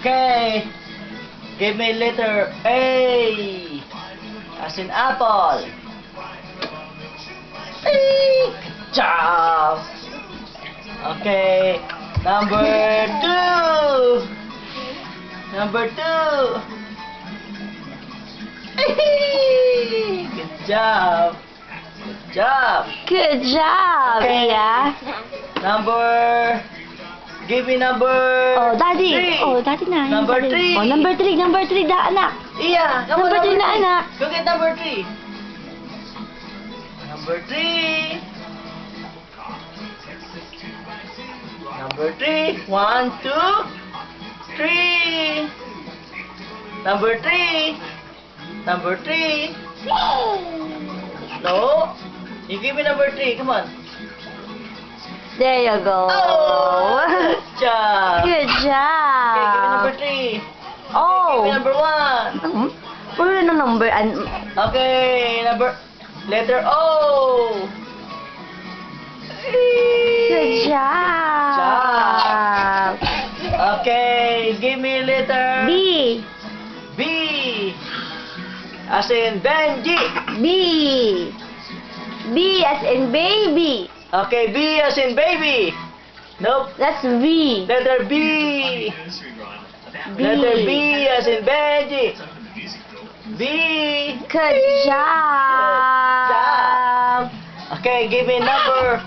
Okay. Give me letter A. As in apple. A. Good job. Okay. Number 2. Number 2. Good job. Good job. Good job, Okay. Iya. Give me number Oh, Daddy. 3. Oh, Daddy na. Number Daddy. 3. Oh, number 3. Number 3, anak. Iya, kamu Number 3 na, three. anak. Go get number 3. Number 3. Number 3. 1, 2, 3. Number 3. Number 3. No. You give me number 3. Come on. There you go. Oh, good job. Good Okay, give me number job. 3. Oh. Give me number 1. Puro na number. Okay, letter O. Good job. Okay, give me letter B. B. As in Benji. B. B as in baby. Okay, B as in baby. Nope. That's V. Letter B. B. Letter B as in Benji. B. Good job. Okay, give me number.